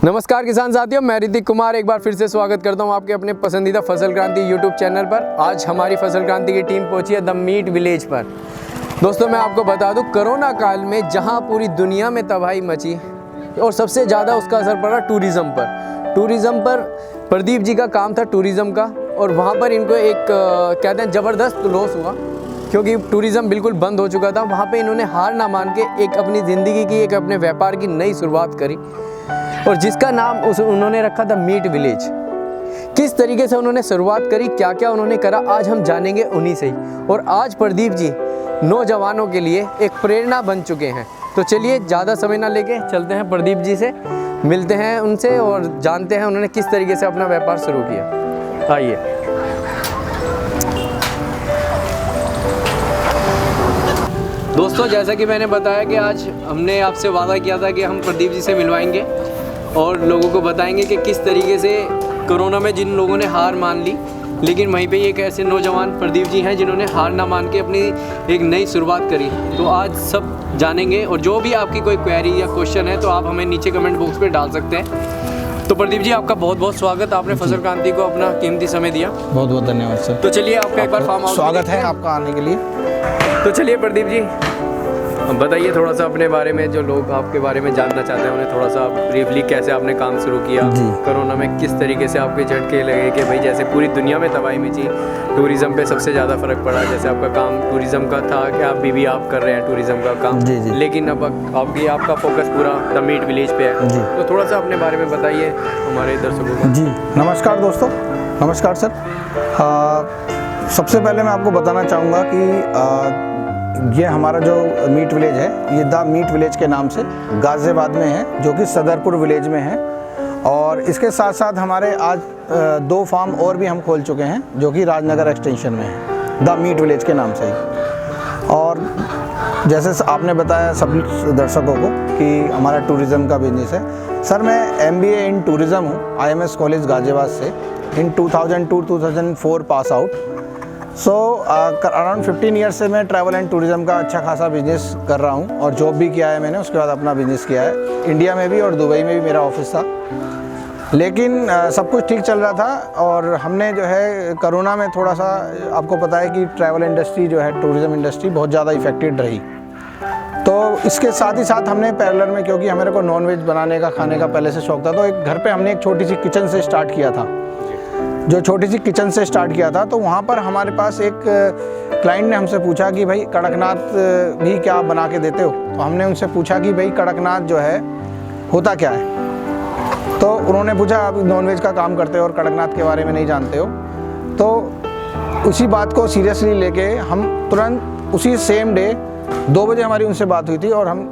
नमस्कार किसान साथियों, मैं ऋतिक कुमार एक बार फिर से स्वागत करता हूं आपके अपने पसंदीदा फसल क्रांति यूट्यूब चैनल पर। आज हमारी फसल क्रांति की टीम पहुंची है द मीट विलेज पर। दोस्तों मैं आपको बता दूं, कोरोना काल में जहां पूरी दुनिया में तबाही मची और सबसे ज़्यादा उसका असर पड़ा टूरिज़्म पर प्रदीप जी का काम था टूरिज़्म का, और वहाँ पर इनको एक कहते हैं ज़बरदस्त लॉस हुआ क्योंकि टूरिज़्म बिल्कुल बंद हो चुका था। वहाँ पे इन्होंने हार ना मान के एक अपनी ज़िंदगी की, एक अपने व्यापार की नई शुरुआत करी और जिसका नाम उन्होंने रखा था मीट विलेज। किस तरीके से उन्होंने शुरुआत करी, क्या क्या उन्होंने करा, आज हम जानेंगे उन्हीं से ही। और आज प्रदीप जी नौजवानों के लिए एक प्रेरणा बन चुके हैं। तो चलिए ज़्यादा समय ना लेके चलते हैं प्रदीप जी से, मिलते हैं उनसे और जानते हैं उन्होंने किस तरीके से अपना व्यापार शुरू किया। आइए। दोस्तों जैसा कि मैंने बताया कि आज हमने आपसे वादा किया था कि हम प्रदीप जी से मिलवाएंगे और लोगों को बताएंगे कि किस तरीके से कोरोना में जिन लोगों ने हार मान ली, लेकिन वहीं पे एक ऐसे नौजवान प्रदीप जी हैं जिन्होंने हार ना मान के अपनी एक नई शुरुआत करी। तो आज सब जानेंगे और जो भी आपकी कोई क्वेरी या क्वेश्चन है तो आप हमें नीचे कमेंट बॉक्स पे डाल सकते हैं। तो प्रदीप जी आपका बहुत बहुत स्वागत, आपने फसल क्रांति को अपना कीमती समय दिया। बहुत बहुत धन्यवाद सर। तो चलिए आपका एक बार फार्म हाउस स्वागत है आपका आने के लिए। तो चलिए प्रदीप जी बताइए थोड़ा सा अपने बारे में, जो लोग आपके बारे में जानना चाहते हैं उन्हें थोड़ा सा ब्रीफली कैसे आपने काम शुरू किया, कोरोना में किस तरीके से आपके झटके लगे कि भाई जैसे पूरी दुनिया में तबाही मची, टूरिज़्म पे सबसे ज़्यादा फ़र्क पड़ा। जैसे आपका काम टूरिज़्म का था कि आप भी आप कर रहे हैं टूरिज़्म का काम, लेकिन अब आपका फोकस पूरा द मीट विलेज पे है। तो थोड़ा सा अपने बारे में बताइए हमारे दर्शकों को। जी नमस्कार दोस्तों, नमस्कार सर। सबसे पहले मैं आपको बताना चाहूँगा कि ये हमारा जो मीट विलेज है ये द मीट विलेज के नाम से गाज़ियाबाद में है, जो कि सदरपुर विलेज में है। और इसके साथ साथ हमारे आज 2 फार्म और भी हम खोल चुके हैं जो कि राजनगर एक्सटेंशन में है, द मीट विलेज के नाम से ही। और जैसे आपने बताया सब दर्शकों को कि हमारा टूरिज़्म का बिजनेस है। सर मैं MBA इन टूरिज़्म हूँ IMS कॉलेज गाज़ियाबाद से इन 2002-2004 पास आउट। अराउंड 15 ईयर्स से मैं ट्रैवल एंड टूरिज़्म का अच्छा खासा बिजनेस कर रहा हूँ और जॉब भी किया है मैंने। उसके बाद अपना बिजनेस किया है, इंडिया में भी और दुबई में भी मेरा ऑफिस था। लेकिन सब कुछ ठीक चल रहा था और हमने जो है कोरोना में थोड़ा सा, आपको पता है कि ट्रैवल इंडस्ट्री जो है, टूरिज़्म इंडस्ट्री बहुत ज़्यादा इफेक्टेड रही। तो इसके साथ ही साथ हमने पैरेलल में, क्योंकि हमारे को नॉनवेज बनाने का, खाने का पहले से शौक था, तो एक घर पर हमने एक छोटी सी किचन से स्टार्ट किया था। जो छोटी सी किचन से स्टार्ट किया था तो वहाँ पर हमारे पास एक क्लाइंट ने हमसे पूछा कि भाई कड़कनाथ भी क्या बना के देते हो। तो हमने उनसे पूछा कि भाई कड़कनाथ जो है होता क्या है। तो उन्होंने पूछा आप नॉनवेज का काम करते हो और कड़कनाथ के बारे में नहीं जानते हो। तो उसी बात को सीरियसली लेके हम तुरंत उसी सेम डे 2 बजे हमारी उनसे बात हुई थी और हम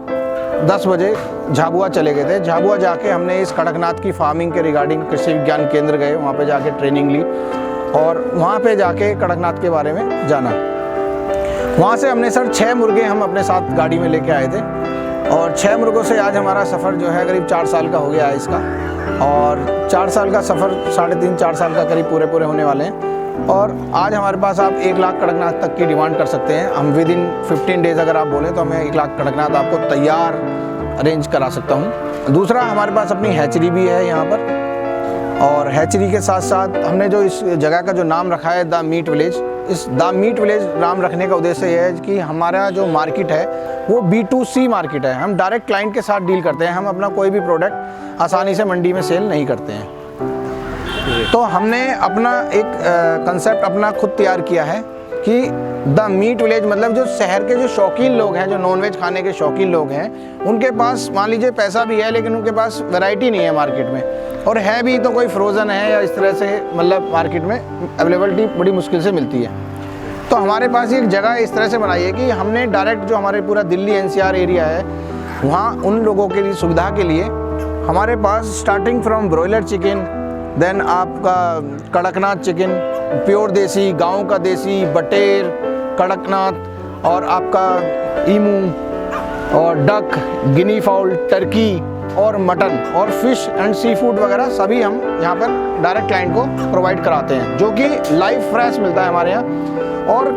10 बजे झाबुआ चले गए थे। झाबुआ जाके हमने इस कड़कनाथ की फार्मिंग के रिगार्डिंग कृषि विज्ञान केंद्र गए, वहाँ पे जाके ट्रेनिंग ली और वहाँ पे जाके कड़कनाथ के बारे में जाना। वहाँ से हमने सर 6 मुर्गे हम अपने साथ गाड़ी में लेके आए थे और 6 मुर्गों से आज हमारा सफ़र जो है करीब 4 साल का हो गया है इसका। और 4 साल का सफ़र 3.5-4 साल का करीब पूरे होने वाले हैं। और आज हमारे पास आप 1 लाख कड़कनाथ तक की डिमांड कर सकते हैं। हम विद इन 15 डेज़ अगर आप बोलें तो मैं 1 लाख कड़कनाथ आपको तैयार अरेंज करा सकता हूँ। दूसरा हमारे पास अपनी हैचरी भी है यहाँ पर, और हैचरी के साथ साथ हमने जो इस जगह का जो नाम रखा है द मीट विलेज, इस द मीट विलेज नाम रखने का उद्देश्य यह है कि हमारा जो मार्केट है वो B2C मार्केट है। हम डायरेक्ट क्लाइंट के साथ डील करते हैं, हम अपना कोई भी प्रोडक्ट आसानी से मंडी में सेल नहीं करते हैं। तो हमने अपना एक कंसेप्ट अपना खुद तैयार किया है कि द मीट विलेज, मतलब जो शहर के जो शौकीन लोग हैं, जो नॉनवेज खाने के शौकीन लोग हैं, उनके पास मान लीजिए पैसा भी है लेकिन उनके पास वैरायटी नहीं है मार्केट में, और है भी तो कोई फ्रोज़न है या इस तरह से, मतलब मार्केट में अवेलेबिलिटी बड़ी मुश्किल से मिलती है। तो हमारे पास एक जगह इस तरह से बनाई है कि हमने डायरेक्ट जो हमारे पूरा दिल्ली NCR एरिया है वहाँ उन लोगों के लिए सुविधा के लिए हमारे पास starting from broiler chicken, then आपका कड़कनाथ चिकन प्योर देसी, गांव का देसी, बटेर, कड़कनाथ, और आपका ईमू और डक, गिनी फाउल, टर्की और मटन और फिश एंड सी फूड वगैरह सभी हम यहाँ पर डायरेक्ट क्लाइंट को प्रोवाइड कराते हैं, जो कि लाइव फ्रेश मिलता है हमारे यहाँ। और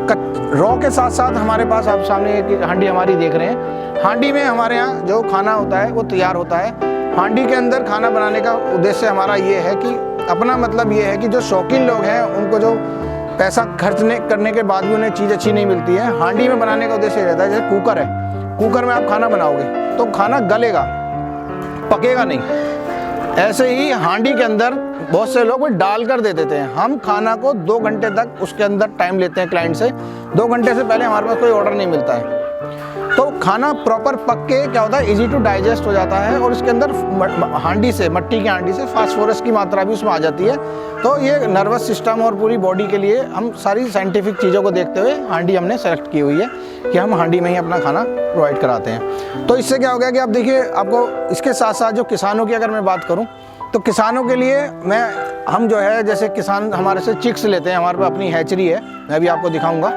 रॉ के साथ साथ हमारे पास आप सामने एक हांडी हमारी देख रहे हैं, हांडी में हमारे यहाँ जो खाना होता है वो तैयार होता है। हांडी के अंदर खाना बनाने का उद्देश्य हमारा ये है कि अपना मतलब ये है कि जो शौकीन लोग हैं उनको जो पैसा खर्चने करने के बाद भी उन्हें चीज़ अच्छी नहीं मिलती है, हांडी में बनाने का उद्देश्य रहता है। जैसे कुकर है, कुकर में आप खाना बनाओगे तो खाना गलेगा, पकेगा नहीं। ऐसे ही हांडी के अंदर बहुत से लोग डाल कर दे देते हैं। हम खाना को 2 घंटे तक उसके अंदर टाइम लेते हैं क्लाइंट से। 2 घंटे से पहले हमारे पास कोई ऑर्डर नहीं मिलता है, तो खाना प्रॉपर पक के क्या होता है, इजी टू डाइजेस्ट हो जाता है। और इसके अंदर हांडी से, मट्टी की हांडी से फास्फोरस की मात्रा भी उसमें आ जाती है। तो ये नर्वस सिस्टम और पूरी बॉडी के लिए हम सारी साइंटिफिक चीज़ों को देखते हुए हांडी हमने सेलेक्ट की हुई है कि हम हांडी में ही अपना खाना प्रोवाइड कराते हैं। तो इससे क्या हो गया कि आप देखिए, आपको इसके साथ साथ जो किसानों की अगर मैं बात करूँ तो किसानों के लिए हम जो है, जैसे किसान हमारे से चिक्स लेते हैं, हमारे पास अपनी हैचरी है, मैं भी आपको दिखाऊंगा।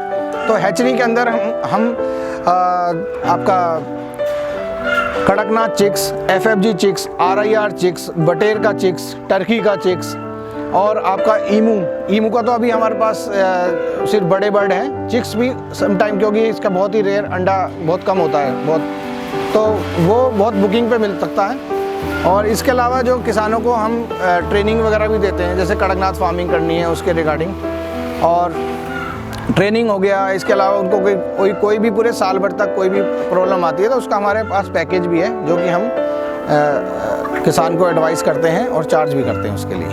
तो हैचरी के अंदर हम आपका Kadaknath chicks, FFG chicks, RIR chicks, बटेर का चिक्स, टर्की का चिक्स और आपका ईमू का तो अभी हमारे पास सिर्फ बड़े बर्ड हैं। चिक्स भी समटाइम, क्योंकि इसका बहुत ही रेयर अंडा बहुत कम होता है, तो वो बहुत बुकिंग पे मिल सकता है। और इसके अलावा जो किसानों को हम ट्रेनिंग वगैरह भी देते हैं, जैसे कड़कनाथ फार्मिंग करनी है उसके रिगार्डिंग और ट्रेनिंग हो गया। इसके अलावा उनको कोई भी पूरे साल भर तक कोई भी प्रॉब्लम आती है तो उसका हमारे पास पैकेज भी है, जो कि हम किसान को एडवाइस करते हैं और चार्ज भी करते हैं उसके लिए।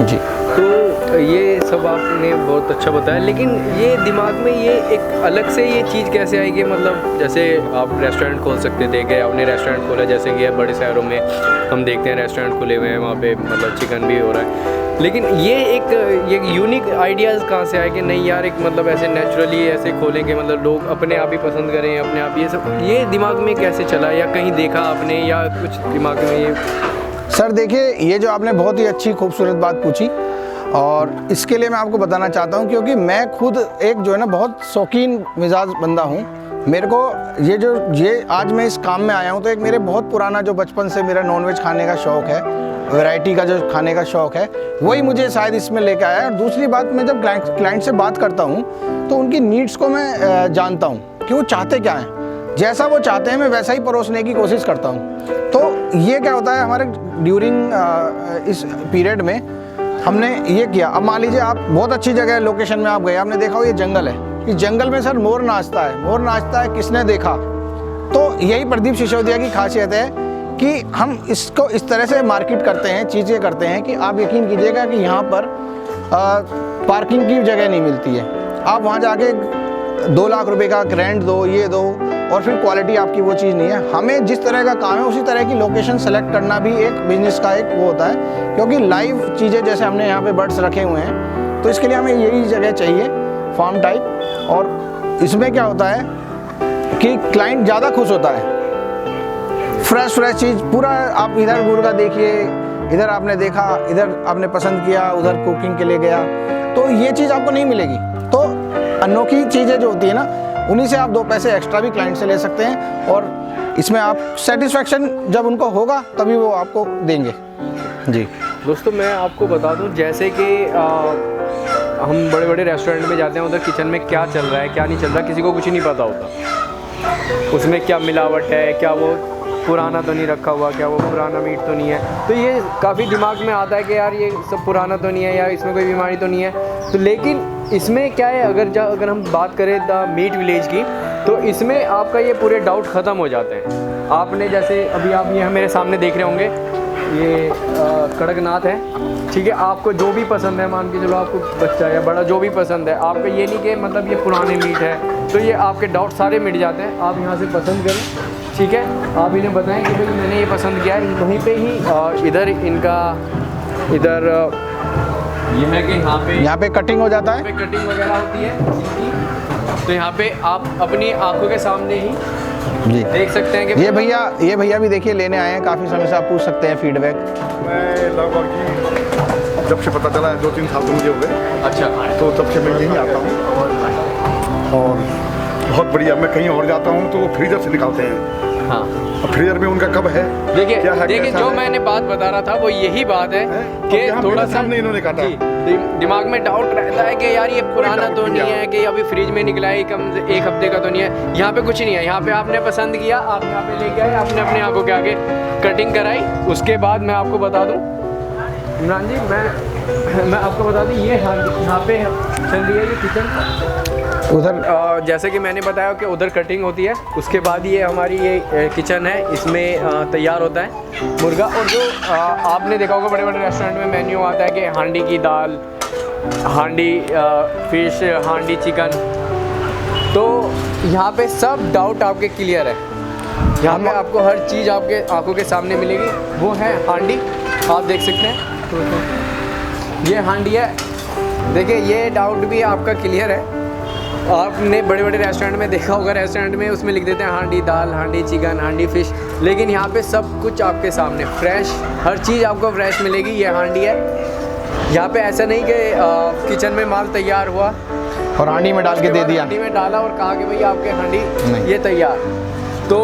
जी, तो ये सब आपने बहुत अच्छा बताया, लेकिन ये दिमाग में ये एक अलग से ये चीज़ कैसे आई कि मतलब जैसे आप रेस्टोरेंट खोल सकते थे, कि आपने रेस्टोरेंट खोला, जैसे कि बड़े शहरों में हम देखते हैं रेस्टोरेंट खुले हुए हैं, वहाँ पे मतलब चिकन भी हो रहा है, लेकिन ये यूनिक आइडियाज़ कहाँ से आए कि नहीं यार एक मतलब ऐसे नेचुरली ऐसे खोलेंगे, मतलब लोग अपने आप ही पसंद करें अपने आप, ये दिमाग में कैसे चला, या कहीं देखा आपने या कुछ दिमाग में ये? सर देखिए, ये जो आपने बहुत ही अच्छी खूबसूरत बात पूछी और इसके लिए मैं आपको बताना चाहता हूँ, क्योंकि मैं खुद एक जो है ना बहुत शौकीन मिजाज बंदा हूँ। मेरे को ये आज मैं इस काम में आया हूँ तो एक मेरे बहुत पुराना जो बचपन से मेरा नॉनवेज खाने का शौक़ है, वैरायटी का जो खाने का शौक़ है, वही मुझे शायद इसमें लेकर आया है। और दूसरी बात, मैं जब क्लाइंट से बात करता हूँ तो उनकी नीड्स को मैं जानता हूँ कि वो चाहते क्या हैं। जैसा वो चाहते हैं मैं वैसा ही परोसने की कोशिश करता हूँ। तो ये क्या होता है, हमारे ड्यूरिंग इस पीरियड में हमने ये किया। अब मान लीजिए आप बहुत अच्छी जगह लोकेशन में आप गए, आपने देखा हो ये जंगल है, इस जंगल में सर मोर नाचता है। मोर नाचता है, किसने देखा? तो यही प्रदीप सिसोदिया की खासियत है कि हम इसको इस तरह से मार्केट करते हैं, चीज़ें करते हैं कि आप यकीन कीजिएगा कि यहाँ पर पार्किंग की जगह नहीं मिलती है। आप वहाँ जाके 2 लाख रुपए का रेंट दो, ये दो, और फिर क्वालिटी आपकी वो चीज़ नहीं है। हमें जिस तरह का काम है उसी तरह की लोकेशन सेलेक्ट करना भी एक बिजनेस का एक वो होता है, क्योंकि लाइव चीज़ें जैसे हमने यहाँ पे बर्ड्स रखे हुए हैं तो इसके लिए हमें यही जगह चाहिए, फार्म टाइप। और इसमें क्या होता है कि क्लाइंट ज़्यादा खुश होता है, फ्रेश चीज़ पूरा। आप इधर मुर्गा देखिए, इधर आपने देखा, इधर आपने पसंद किया, उधर कुकिंग के लिए गया, तो ये चीज़ आपको नहीं मिलेगी। तो अनोखी चीज़ें जो होती है ना, उन्हीं से आप 2 पैसे एक्स्ट्रा भी क्लाइंट से ले सकते हैं और इसमें आप सेटिस्फेक्शन जब उनको होगा तभी वो आपको देंगे। जी दोस्तों, मैं आपको बता दूं, जैसे कि हम बड़े बड़े रेस्टोरेंट में जाते हैं, उधर किचन में क्या चल रहा है क्या नहीं चल रहा, किसी को कुछ नहीं पता होता। उसमें क्या मिलावट है, क्या वो पुराना तो नहीं रखा हुआ, क्या वो पुराना मीट तो नहीं है। तो ये काफ़ी दिमाग में आता है कि यार ये सब पुराना तो नहीं है, या इसमें कोई बीमारी तो नहीं है। तो लेकिन इसमें क्या है, अगर हम बात करें द मीट विलेज की, तो इसमें आपका ये पूरे डाउट ख़त्म हो जाते हैं। आपने जैसे अभी आप ये मेरे सामने देख रहे होंगे, ये कड़कनाथ है, ठीक है। आपको जो भी पसंद है, मान के चलो आपको बच्चा या बड़ा जो भी पसंद है, आपको ये नहीं कि मतलब ये पुराने मीट है, तो ये आपके डाउट सारे मिट जाते हैं। आप यहाँ से पसंद करें, ठीक है। आप इन्हें बताएं कि भाई मैंने ये पसंद किया है, वहीं पे ही इधर इनका ये है कि यहाँ पे कटिंग हो जाता है, कटिंग वगैरह होती है। तो यहाँ पे आप अपनी आंखों के सामने ही जी देख सकते हैं कि ये भैया भी देखिए लेने आए हैं, काफ़ी समय से आप पूछ सकते हैं फीडबैक। मैं लगभग जब से पता चला है 2-3 साल तो मुझे हो गए। अच्छा, तो तब से मैं यहीं आता हूँ और बहुत बढ़िया। मैं कहीं और जाता हूँ तो वो फ्रीजर से निकालते हैं। हाँ, फ्रीजर में उनका कब है? देखिए क्या है, देखिए कैसा जो है? मैंने बात बता रहा था वो यही बात है अब कि यहाँ थोड़ा मेरे सा सामने इन्होंने काटा। जी, दिमाग में डाउट रहता है कि यार ये पुराना डाउट तो नहीं नहीं है। है कि अभी फ्रिज में निकला है, कम से 1 हफ्ते का तो नहीं है। यहाँ पे कुछ नहीं है, यहाँ पे आपने पसंद किया, आप यहाँ पे लेके आए, आपने अपनी आंखों के आगे कटिंग कराई। उसके बाद मैं आपको बता दूँ इमरान जी, मैं आपको बता दूँ ये यहाँ पे चल रही है ये किचन उधर जैसे कि मैंने बताया कि उधर कटिंग होती है, उसके बाद ये हमारी ये किचन है, इसमें तैयार होता है मुर्गा। और जो आपने देखा होगा बड़े बड़े रेस्टोरेंट में मेन्यू आता है कि हांडी की दाल, हांडी फिश, हांडी चिकन, तो यहाँ पे सब डाउट आपके क्लियर है। यहाँ पे आपको हर चीज़ आपके आंखों के सामने मिलेगी। वो है हांडी, आप देख सकते हैं, ये हांडी है। देखिए ये डाउट भी आपका क्लियर है। आपने बड़े बड़े रेस्टोरेंट में देखा होगा, रेस्टोरेंट में उसमें लिख देते हैं हांडी दाल, हांडी चिकन, हांडी फिश, लेकिन यहाँ पे सब कुछ आपके सामने फ्रेश, हर चीज़ आपको फ्रेश मिलेगी। ये हांडी है। यहाँ पे ऐसा नहीं कि किचन में माल तैयार हुआ और हांडी में डाल के दे दिया, हांडी में डाला और कहा कि भाई आपके हांडी नहीं। ये तैयार। तो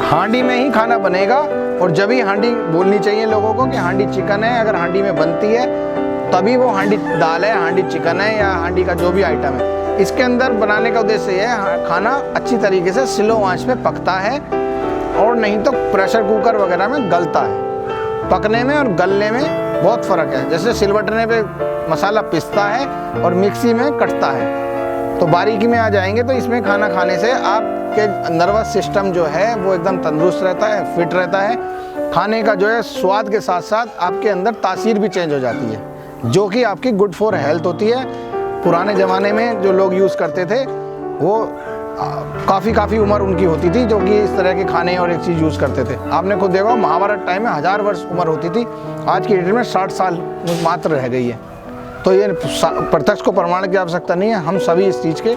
हांडी में ही खाना बनेगा। और जब ही हांडी बोलनी चाहिए लोगों को कि हांडी चिकन है, अगर हांडी में बनती है तभी वो हांडी दाल है, हांडी चिकन है या हांडी का जो भी आइटम है। इसके अंदर बनाने का उद्देश्य ये है खाना अच्छी तरीके से स्लो आंच पे पकता है, और नहीं तो प्रेशर कुकर वगैरह में गलता है। पकने में और गलने में बहुत फ़र्क है। जैसे सिलबटने पे मसाला पिसता है और मिक्सी में कटता है, तो बारीकी में आ जाएंगे तो इसमें खाना खाने से आपके नर्वस सिस्टम जो है वो एकदम तंदुरुस्त रहता है, फिट रहता है। खाने का जो है स्वाद के साथ साथ आपके अंदर तासीर भी चेंज हो जाती है, जो कि आपकी गुड फॉर हेल्थ होती है। पुराने ज़माने में जो लोग यूज़ करते थे वो काफ़ी उम्र उनकी होती थी, जो कि इस तरह के खाने और एक चीज़ यूज़ करते थे। आपने खुद देखा महाभारत टाइम में 1000 वर्ष उम्र होती थी, आज की डेट में 60 साल मात्र रह गई है। तो ये प्रत्यक्ष को प्रमाण की आवश्यकता नहीं है, हम सभी इस चीज़ के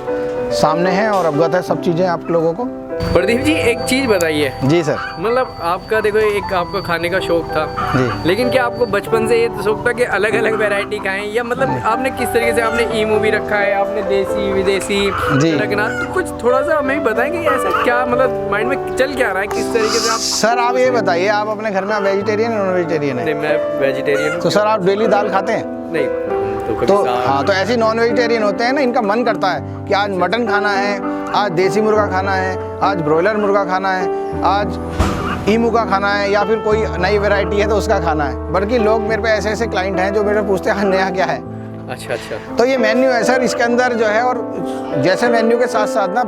सामने हैं और अवगत है सब चीज़ें आप लोगों को। प्रदीप जी एक चीज़ बताइए, जी सर। मतलब आपका देखो एक आपका खाने का शौक था जी। लेकिन क्या आपको बचपन से ये शौक था कि अलग अलग वैरायटी खाएं, या मतलब आपने किस तरीके से आपने ईमू भी रखा है, आपने देसी विदेशी जी। कड़कनाथ, तो कुछ थोड़ा सा हमें भी बताएंगे ऐसा क्या मतलब माइंड में चल क्या रहा है, किस तरीके से आप? सर आप ये बताइए, आप अपने घर में वेजिटेरियन नॉन वेजिटेरियन है? नहीं, मैं वेजिटेरियन हूँ। तो सर आप डेली दाल खाते हैं? नहीं तो कभी तो साग- हाँ, तो ऐसे नॉन वेजिटेरियन होते हैं ना, इनका मन करता है कि आज मटन खाना है, आज देसी मुर्गा खाना है, आज ब्रॉयलर मुर्गा खाना है, आज ईमू का खाना है, या फिर कोई नई वैरायटी है तो उसका खाना है। बल्कि लोग मेरे पे ऐसे ऐसे क्लाइंट हैं जो मेरे पूछते हैं नया क्या है। अच्छा अच्छा। तो ये मेन्यू है सर, इसके अंदर जो है, और जैसे मेन्यू के साथ साथ ना,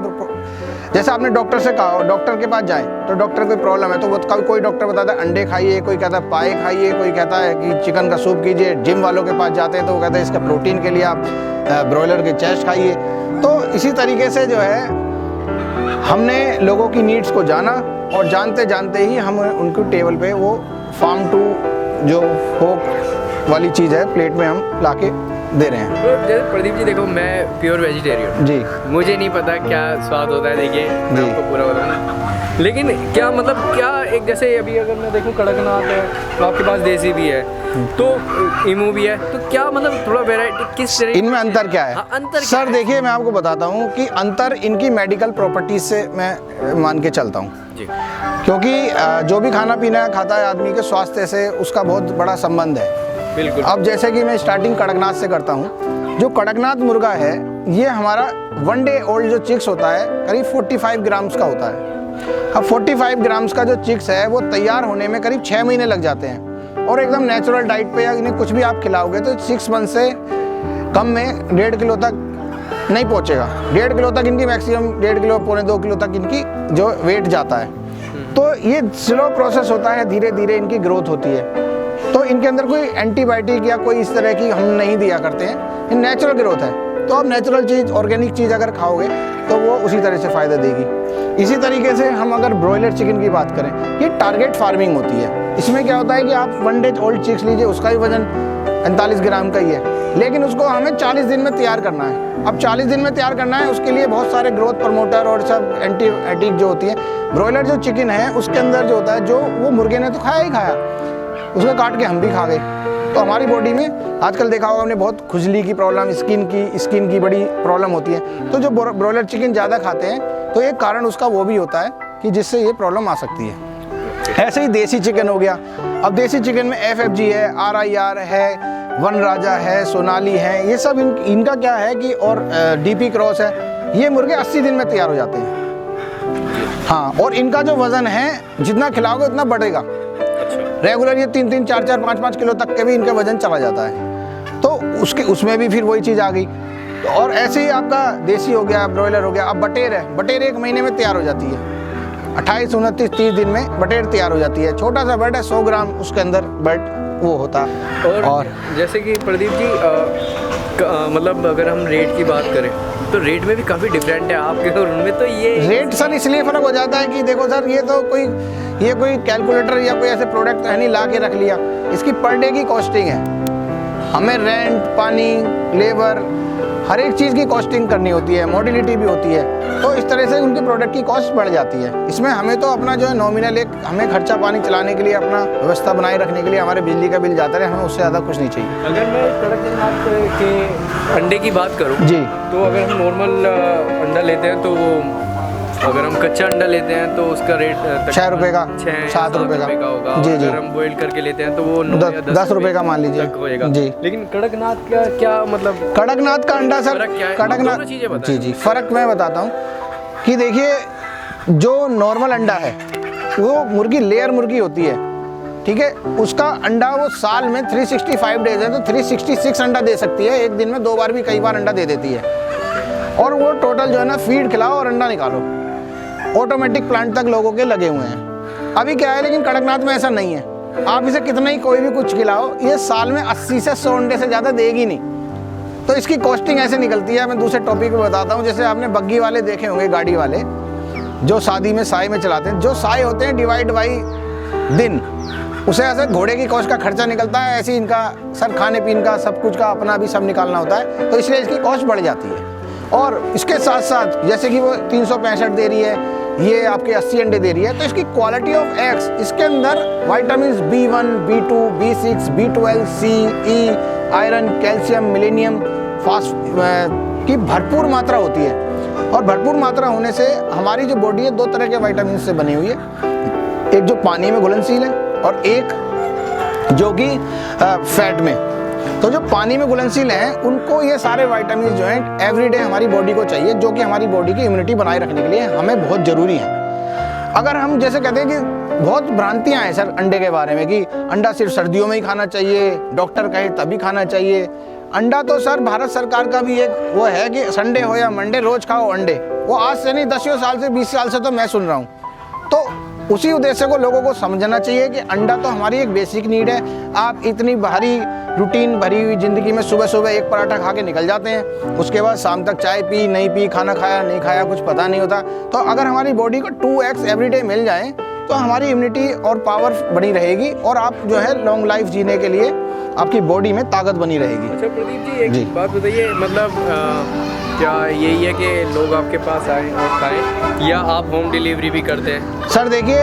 जैसे आपने डॉक्टर से कहा, डॉक्टर के पास जाएं तो डॉक्टर कोई प्रॉब्लम है तो वो कोई डॉक्टर बताता है अंडे खाइए, कोई कहता है पाए खाइए, कोई कहता है कि चिकन का सूप कीजिए। जिम वालों के पास जाते हैं तो वो कहते हैं इसका प्रोटीन के लिए आप ब्रॉयलर के चेस्ट खाइए। तो इसी तरीके से जो है हमने लोगों की नीड्स को जाना, और जानते जानते ही हम उनको टेबल पे वो फार्म टू जो फोक वाली चीज़ है प्लेट में हम लाके दे रहे हैं। तो जैसे प्रदीप जी देखो, मैं प्योर वेजिटेरियन, जी मुझे नहीं पता क्या स्वाद होता है, देखिए मैं जी। आपको पूरा बताना। लेकिन क्या मतलब क्या एक जैसे अभी अगर मैं देखूं कड़कनाथ है तो आपके पास देसी भी है, तो ईमू भी है, तो क्या मतलब थोड़ा वैरायटी किस तरह इनमें अंतर क्या है? हाँ, अंतर क्या सर है? देखिए मैं आपको बताता हूँ कि अंतर इनकी मेडिकल प्रॉपर्टीज से मैं मान के चलता हूँ, जी क्योंकि जो भी खाना पीना खाता है आदमी के स्वास्थ्य से उसका बहुत बड़ा संबंध है। बिल्कुल। अब जैसे कि मैं स्टार्टिंग कड़कनाथ से करता हूँ, जो कड़कनाथ मुर्गा है ये हमारा 1 डे ओल्ड जो चिक्स होता है करीब 45 ग्राम्स का होता है। अब 45 ग्राम्स का जो चिक्स है वो तैयार होने में करीब 6 महीने लग जाते हैं, और एकदम नेचुरल डाइट पे या इन्हें कुछ भी आप खिलाओगे तो 6 मंथ से कम में 1.5 किलो तक नहीं पहुँचेगा। 1.5 किलो तक इनकी मैक्सिमम 1.5 किलो पौने 2 किलो तक इनकी जो वेट जाता है। तो ये स्लो प्रोसेस होता है, धीरे धीरे इनकी ग्रोथ होती है। तो इनके अंदर कोई एंटीबायोटिक या कोई इस तरह की हम नहीं दिया करते हैं, ये नेचुरल ग्रोथ है। तो आप नेचुरल चीज़, ऑर्गेनिक चीज़ अगर खाओगे तो वो उसी तरह से फ़ायदा देगी। इसी तरीके से हम अगर ब्रॉयलर चिकन की बात करें, ये टारगेट फार्मिंग होती है। इसमें क्या होता है कि आप 1 डे ओल्ड चिक्स लीजिए, उसका भी वजन 45 ग्राम का ही है, लेकिन उसको हमें 40 दिन में तैयार करना है। अब 40 दिन में तैयार करना है, उसके लिए बहुत सारे ग्रोथ प्रमोटर और सब एंटीबायोटिक जो होती है। ब्रॉयलर जो चिकन है उसके अंदर जो होता है, जो वो मुर्गे ने तो खाया ही खाया, उसको काट के हम भी खा गए। तो हमारी बॉडी में आजकल देखा होगा हमने बहुत खुजली की प्रॉब्लम, स्किन की बड़ी प्रॉब्लम होती है। तो जो ब्रॉयलर चिकन ज़्यादा खाते हैं तो एक कारण उसका वो भी होता है कि जिससे ये प्रॉब्लम आ सकती है। ऐसे ही देसी चिकन हो गया। अब देसी चिकन में FFG है, RIR है, वन राजा है, सोनाली है, ये सब इनका क्या है कि और DP क्रॉस है। ये मुर्गे 80 दिन में तैयार हो जाते हैं। हाँ, और इनका जो वज़न है जितना खिलाओगे उतना बढ़ेगा। रेगुलर ये 3-3, 4-4, 5-5 किलो तक के भी इनका वज़न चला जाता है। तो उसमें भी फिर वही चीज़ आ गई। और ऐसे ही आपका देसी हो गया, ब्रॉयलर हो गया। अब बटेर है, बटेर 1 महीने में तैयार हो जाती है। 28, 29, 30 दिन में बटेर तैयार हो जाती है। छोटा सा बर्ड है, 100 ग्राम उसके अंदर बर्ड वो होता है। और जैसे कि प्रदीप जी मतलब अगर हम रेट की बात करें तो रेट में भी काफ़ी डिफरेंट है आपके और उनमें। तो ये रेट सर इसलिए फ़र्क हो जाता है कि देखो सर, ये तो कोई कैलकुलेटर या कोई ऐसे प्रोडक्ट है नहीं ला के रख लिया। इसकी पर डे की कॉस्टिंग है। हमें रेंट, पानी, लेबर, हर एक चीज़ की कॉस्टिंग करनी होती है, मॉडिलिटी भी होती है। तो इस तरह से उनके प्रोडक्ट की कॉस्ट बढ़ जाती है। इसमें हमें तो अपना जो है नॉमिनल एक हमें खर्चा पानी चलाने के लिए, अपना व्यवस्था बनाए रखने के लिए हमारे बिजली का बिल जाता है, हमें उससे ज़्यादा कुछ नहीं चाहिए। अगर मैं कड़कनाथ के अंडे की बात करूं जी, तो अगर हम नॉर्मल अंडा लेते हैं तो वो, अगर हम कच्चा अंडा लेते हैं तो उसका रेट 6 रुपये का, 7 रुपये का होगा। जी जी। अगर हम बॉयल करके लेते हैं तो वो 9 या 10 रुपये का मान लीजिए होएगा जी। लेकिन कड़कनाथ का क्या मतलब, कड़कनाथ का अंडा सर, फर्क क्या है? कड़कनाथ दोनों चीज़ें बताएं। जी जी, फ़र्क मैं बताता हूँ कि देखिए, जो नॉर्मल अंडा है वो मुर्गी लेयर मुर्गी होती है, ठीक है। उसका अंडा वो साल में 365 डेज है तो 366 अंडा दे सकती है। एक दिन में 2 बार भी कई बार अंडा दे देती है। और वो टोटल जो है ना, फीड खिलाओ और अंडा निकालो, ऑटोमेटिक प्लांट तक लोगों के लगे हुए हैं। अभी क्या है, लेकिन कड़कनाथ में ऐसा नहीं है। आप इसे कितना ही कोई भी कुछ खिलाओ, ये साल में 80 से 100 अंडे से ज़्यादा देगी नहीं। तो इसकी कॉस्टिंग ऐसे निकलती है। मैं दूसरे टॉपिक पे बताता हूँ। जैसे आपने बग्गी वाले देखे होंगे, गाड़ी वाले जो शादी में साय में चलाते हैं, जो साय होते हैं डिवाइड बाई दिन, उसे ऐसे घोड़े की कॉस्ट का खर्चा निकलता है। ऐसे इनका सर खाने पीने का सब कुछ का अपना भी सब निकालना होता है, तो इसलिए इसकी कॉस्ट बढ़ जाती है। और इसके साथ साथ जैसे कि वो 365 दे रही है, ये आपके 80 अंडे दे रही है, तो इसकी क्वालिटी ऑफ एग्स, इसके अंदर vitamin B1, B2, B6, B12, C, E, iron, calcium, millennium, phosphorus की भरपूर मात्रा होती है। और भरपूर मात्रा होने से हमारी जो बॉडी है 2 तरह के विटामिन से बनी हुई है। एक जो पानी में घुलनशील है और एक जो कि फैट में। तो जो पानी में घुलनशील हैं उनको ये सारे विटामिन जो हैं एवरीडे हमारी बॉडी को चाहिए, जो कि हमारी बॉडी की इम्यूनिटी बनाए रखने के लिए हमें बहुत ज़रूरी है। अगर हम जैसे कहते हैं कि बहुत भ्रांतियाँ हैं सर अंडे के बारे में कि अंडा सिर्फ सर्दियों में ही खाना चाहिए, डॉक्टर कहे तभी खाना चाहिए। अंडा तो सर भारत सरकार का भी एक वो है कि संडे हो या मंडे रोज़ खाओ अंडे। वो आज से नहीं, 10 साल से 20 साल से तो मैं सुन रहा हूँ। तो उसी उद्देश्य को लोगों को समझना चाहिए कि अंडा तो हमारी एक बेसिक नीड है। आप इतनी भारी रूटीन भरी हुई ज़िंदगी में सुबह सुबह एक पराठा खा के निकल जाते हैं, उसके बाद शाम तक चाय पी नहीं पी, खाना खाया नहीं खाया, कुछ पता नहीं होता। तो अगर हमारी बॉडी को 2x एवरीडे मिल जाए तो हमारी इम्यूनिटी और पावर बनी रहेगी और आप जो है लॉन्ग लाइफ जीने के लिए आपकी बॉडी में ताकत बनी रहेगी। अच्छा प्रदीप जी, एक बात बताइए, मतलब क्या यही है कि लोग आपके पास आए और खाएं या आप होम डिलीवरी भी करते हैं? सर देखिए,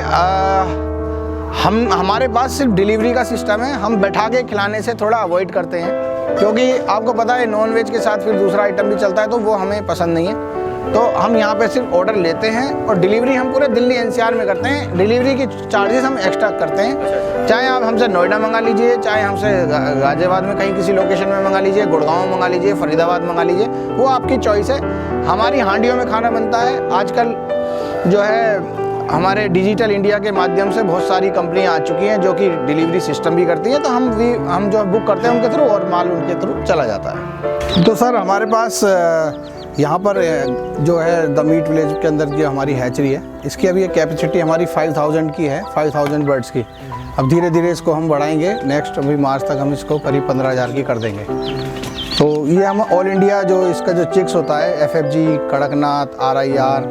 हमारे पास सिर्फ डिलीवरी का सिस्टम है। हम बैठा के खिलाने से थोड़ा अवॉइड करते हैं, क्योंकि आपको पता है नॉन वेज के साथ फिर दूसरा आइटम भी चलता है, तो वो हमें पसंद नहीं है। तो हम यहाँ पे सिर्फ ऑर्डर लेते हैं और डिलीवरी हम पूरे दिल्ली NCR में करते हैं। डिलीवरी की चार्जेस हम एक्स्ट्रा करते हैं। चाहे आप हमसे नोएडा मंगा लीजिए, चाहे हमसे गाजियाबाद में कहीं किसी लोकेशन में मंगा लीजिए, गुड़गांव मंगा लीजिए, फरीदाबाद मंगा लीजिए, वो आपकी चॉइस है। हमारी हांडियों में खाना बनता है। आजकल जो है हमारे डिजिटल इंडिया के माध्यम से बहुत सारी कंपनियां आ चुकी हैं जो कि डिलीवरी सिस्टम भी करती हैं, तो हम जो बुक करते हैं उनके थ्रू और माल उनके थ्रू चला जाता है। तो सर हमारे पास यहाँ पर जो है द मीट विलेज के अंदर जो हमारी हैचरी है, इसकी अभी एक कैपेसिटी हमारी 5000 की है, 5000 बर्ड्स की। अब धीरे धीरे इसको हम बढ़ाएंगे, नेक्स्ट अभी मार्च तक हम इसको करीब 15000 की कर देंगे। तो ये हम ऑल इंडिया जो इसका जो चिक्स होता है, FFG, कड़कनाथ, RIR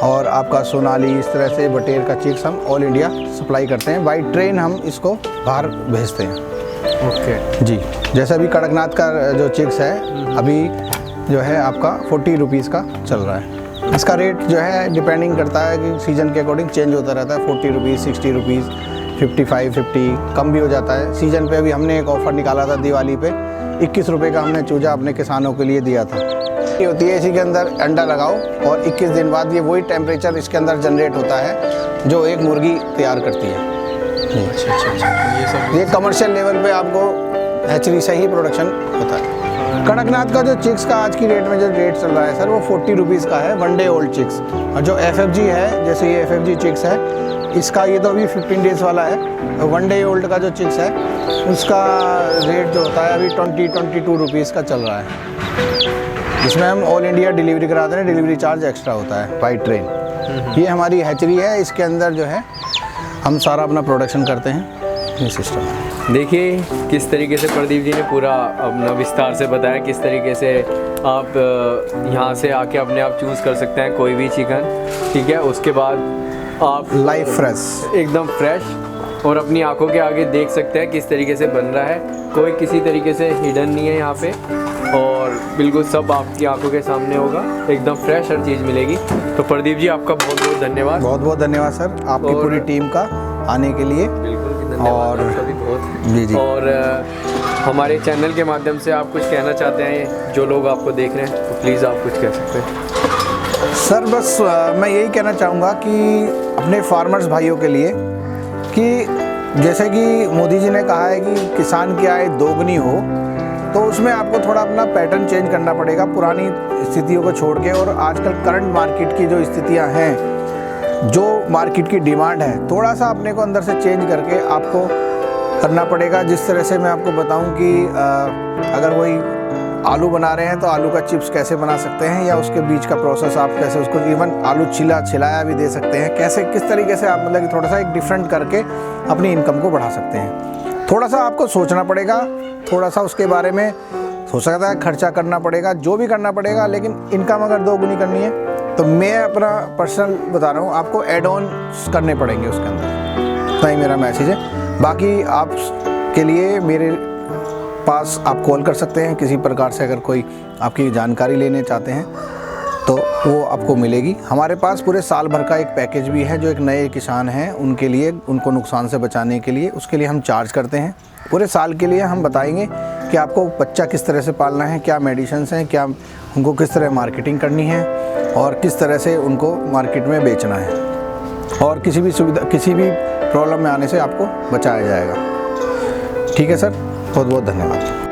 और आपका सोनाली, इस तरह से बटेर का चिक्स हम ऑल इंडिया सप्लाई करते हैं। बाई ट्रेन हम इसको बाहर भेजते हैं। ओके जी, जैसे अभी कड़कनाथ का जो चिक्स है अभी जो है आपका 40 रुपीज़ का चल रहा है। इसका रेट जो है डिपेंडिंग करता है कि सीज़न के अकॉर्डिंग चेंज होता रहता है। 40 रुपीज़, 60 रुपीज़, 55, 50, कम भी हो जाता है। सीज़न पे अभी हमने एक ऑफ़र निकाला था दिवाली पे, 21 रुपये का हमने चूजा अपने किसानों के लिए दिया था। ये होती है, इसी के अंदर अंडा लगाओ और 21 दिन बाद ये वही टेम्परेचर इसके अंदर जनरेट होता है जो एक मुर्गी तैयार करती है। अच्छा अच्छा अच्छा, तो ये सब ये कमर्शियल लेवल पे आपको हैचरी से ही प्रोडक्शन होता है। कड़कनाथ का जो चिक्स का आज की डेट में जो रेट चल रहा है सर, वो 40 रुपीज़ का है 1 डे ओल्ड चिक्स। और जो FFG है, जैसे ये FFG चिक्स है, इसका ये तो अभी 15 डेज़ वाला है। 1 डे ओल्ड का जो चिक्स है उसका रेट जो होता है अभी 22 रुपीज़ का चल रहा है। इसमें हम ऑल इंडिया डिलीवरी कराते हैं, डिलीवरी चार्ज एक्स्ट्रा होता है बाई ट्रेन। ये हमारी हैचरी है, इसके अंदर जो है हम सारा अपना प्रोडक्शन करते हैं। ये सिस्टम है। देखिए किस तरीके से प्रदीप जी ने पूरा अपना विस्तार से बताया किस तरीके से आप यहाँ से आके अपने आप चूज़ कर सकते हैं कोई भी चिकन, ठीक है। उसके बाद आप लाइव फ्रेश, एकदम फ्रेश और अपनी आंखों के आगे देख सकते हैं किस तरीके से बन रहा है। कोई किसी तरीके से हिडन नहीं है यहाँ पे और बिल्कुल सब आपकी आंखों के सामने होगा, एकदम फ्रेश हर चीज़ मिलेगी। तो प्रदीप जी आपका बहुत बहुत धन्यवाद। बहुत बहुत धन्यवाद सर आपकी और पूरी टीम का आने के लिए। बिल्कुल धन्यवाद और आपका भी बहुत। जी जी। और हमारे चैनल के माध्यम से आप कुछ कहना चाहते हैं, जो लोग आपको देख रहे हैं, तो प्लीज़ आप कुछ कह सकते हैं। सर बस मैं यही कहना चाहूँगा कि अपने फार्मर्स भाइयों के लिए कि जैसे कि मोदी जी ने कहा है कि किसान की आय दोगुनी हो, तो उसमें आपको थोड़ा अपना पैटर्न चेंज करना पड़ेगा पुरानी स्थितियों को छोड़ के। और आजकल करंट मार्केट की जो स्थितियाँ हैं, जो मार्केट की डिमांड है, थोड़ा सा अपने को अंदर से चेंज करके आपको करना पड़ेगा। जिस तरह से मैं आपको बताऊं कि अगर कोई आलू बना रहे हैं तो आलू का चिप्स कैसे बना सकते हैं, या उसके बीच का प्रोसेस आप कैसे उसको इवन आलू छिलाया भी दे सकते हैं, कैसे किस तरीके से आप मतलब कि थोड़ा सा एक डिफरेंट करके अपनी इनकम को बढ़ा सकते हैं। थोड़ा सा आपको सोचना पड़ेगा, थोड़ा सा उसके बारे में हो सकता है खर्चा करना पड़ेगा, जो भी करना पड़ेगा, लेकिन इनकम अगर दोगुनी करनी है तो मैं अपना पर्सनल बता रहा हूँ, आपको एड ऑन करने पड़ेंगे उसके अंदर। इतना ही मेरा मैसेज है। बाकी आप के लिए मेरे पास आप कॉल कर सकते हैं किसी प्रकार से, अगर कोई आपकी जानकारी लेने चाहते हैं तो वो आपको मिलेगी। हमारे पास पूरे साल भर का एक पैकेज भी है, जो एक नए किसान हैं उनके लिए, उनको नुकसान से बचाने के लिए, उसके लिए हम चार्ज करते हैं। पूरे साल के लिए हम बताएंगे कि आपको बच्चा किस तरह से पालना है, क्या मेडिसिन्स हैं, क्या उनको किस तरह मार्केटिंग करनी है और किस तरह से उनको मार्केट में बेचना है, और किसी भी प्रॉब्लम में आने से आपको बचाया जाएगा। ठीक है सर, बहुत बहुत धन्यवाद।